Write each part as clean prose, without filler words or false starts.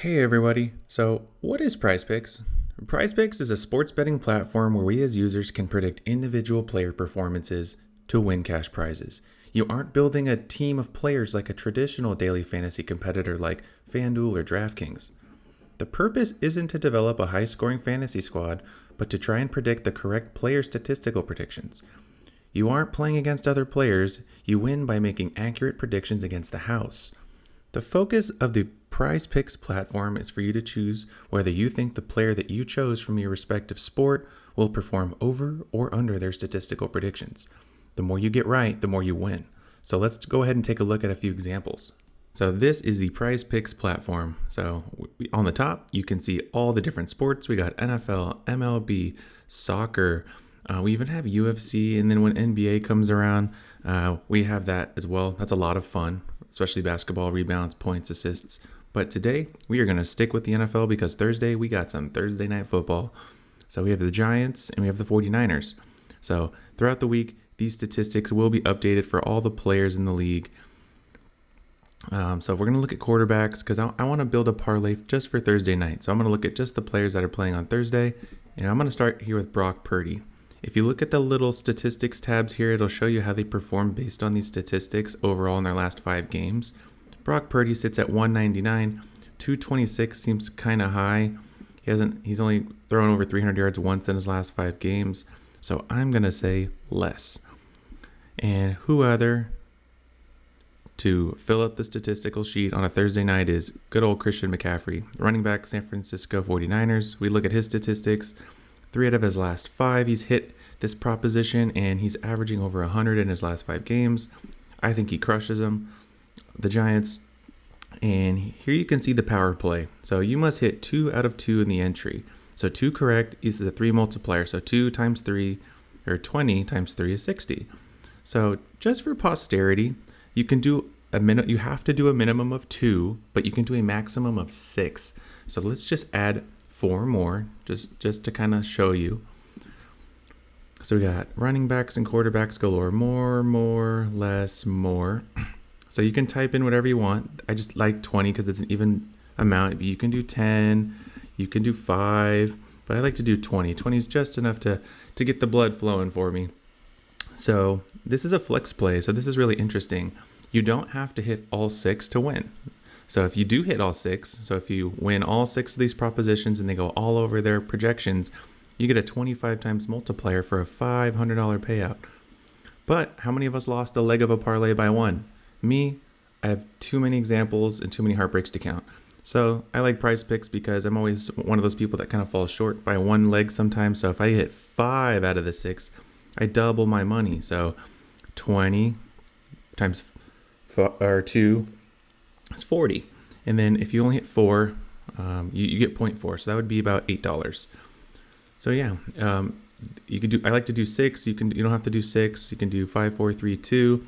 Hey everybody, so what is PrizePicks? PrizePicks is a sports betting platform where we as users can predict individual player performances to win cash prizes. You aren't building a team of players like a traditional daily fantasy competitor like FanDuel or DraftKings. The purpose isn't to develop a high scoring fantasy squad, but to try and predict the correct player statistical predictions. You aren't playing against other players, you win by making accurate predictions against the house. The focus of the PrizePicks platform is for you to choose whether you think the player that you chose from your respective sport will perform over or under their statistical predictions. The more you get right, the more you win. So let's go ahead and take a look at a few examples. So this is the PrizePicks platform. So on the top, you can see all the different sports. We got NFL, MLB, soccer. We even have UFC, and then when NBA comes around, we have that as well. That's a lot of fun, especially basketball, rebounds, points, assists. But today, we are going to stick with the NFL because Thursday, we got some Thursday night football. So we have the Giants and we have the 49ers. So throughout the week, these statistics will be updated for all the players in the league. So we're going to look at quarterbacks because I want to build a parlay just for Thursday night. So I'm going to look at just the players that are playing on Thursday. And I'm going to start here with Brock Purdy. If you look at the little statistics tabs here, it'll show you how they perform based on these statistics overall in their last 5 games. Brock Purdy sits at 199. 226 seems kind of high. He's only thrown over 300 yards once in his last 5 games. So I'm going to say less. And who other to fill up the statistical sheet on a Thursday night is good old Christian McCaffrey, running back, San Francisco 49ers. We look at his statistics. 3 out of his last 5, he's hit this proposition, and he's averaging over 100 in his last 5 games. I think he crushes them. The Giants, and here you can see the power play. So you must hit 2 out of 2 in the entry. So 2 correct is the 3 multiplier. So 2 times 3, or 20 times 3 is 60. So just for posterity, you can do you have to do a minimum of 2, but you can do a maximum of 6. So let's just add 4 more, just to kind of show you. So we got running backs and quarterbacks galore. More, less, more. So you can type in whatever you want. I just like 20 because it's an even amount. You can do 10, you can do 5, but I like to do 20. 20 is just enough to get the blood flowing for me. So this is a flex play, so this is really interesting. You don't have to hit all 6 to win. So if you do hit all 6, so if you win all 6 of these propositions and they go all over their projections, you get a 25 times multiplier for a $500 payout. But how many of us lost a leg of a parlay by 1? Me, I have too many examples and too many heartbreaks to count. So I like PrizePicks because I'm always one of those people that kind of falls short by 1 leg sometimes. So if I hit 5 out of the 6, I double my money. So 20 times 2 is 40. And then if you only hit 4, you get 0.4. So that would be about $8. So yeah, you can do. I like to do 6. You don't have to do 6. You can do 5, 4, 3, 2.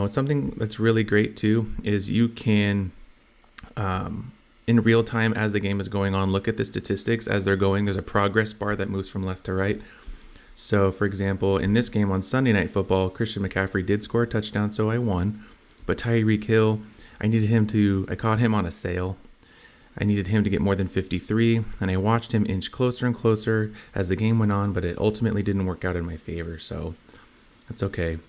Something that's really great too is you can, in real time as the game is going on, look at the statistics as they're going. There's a progress bar that moves from left to right. So for example, in this game on Sunday Night Football, Christian McCaffrey did score a touchdown, so I won. But Tyreek Hill, I caught him on a sale. I needed him to get more than 53, and I watched him inch closer and closer as the game went on, but it ultimately didn't work out in my favor, so that's okay.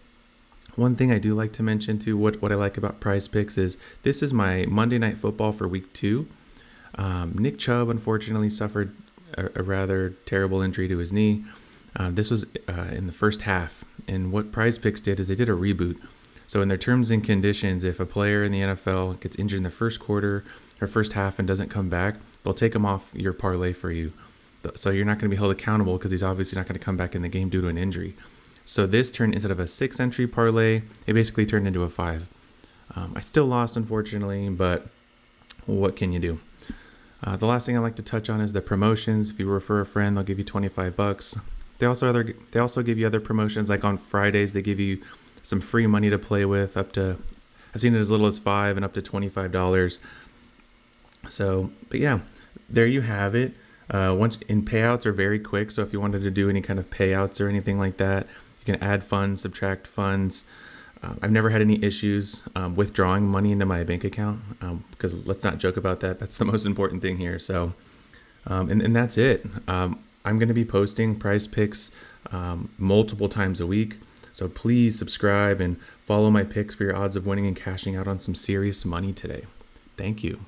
One thing I do like to mention too, what I like about PrizePicks is this is my Monday Night Football for week 2. Nick Chubb unfortunately suffered a rather terrible injury to his knee. This was in the first half, and what PrizePicks did is they did a reboot. So in their terms and conditions, if a player in the NFL gets injured in the first quarter or first half and doesn't come back, they'll take him off your parlay for you. So you're not going to be held accountable because he's obviously not going to come back in the game due to an injury. So this turned, instead of a 6-entry parlay, it basically turned into a 5. I still lost, unfortunately, but what can you do? The last thing I like to touch on is the promotions. If you refer a friend, they'll give you $25. They also give you other promotions, like on Fridays, they give you some free money to play with, up to, I've seen it as little as $5 and up to $25. So, but yeah, there you have it. Payouts are very quick. So if you wanted to do any kind of payouts or anything like that, you can add funds, subtract funds. I've never had any issues withdrawing money into my bank account because let's not joke about that. That's the most important thing here. So, and that's it. I'm going to be posting prize picks multiple times a week. So please subscribe and follow my picks for your odds of winning and cashing out on some serious money today. Thank you.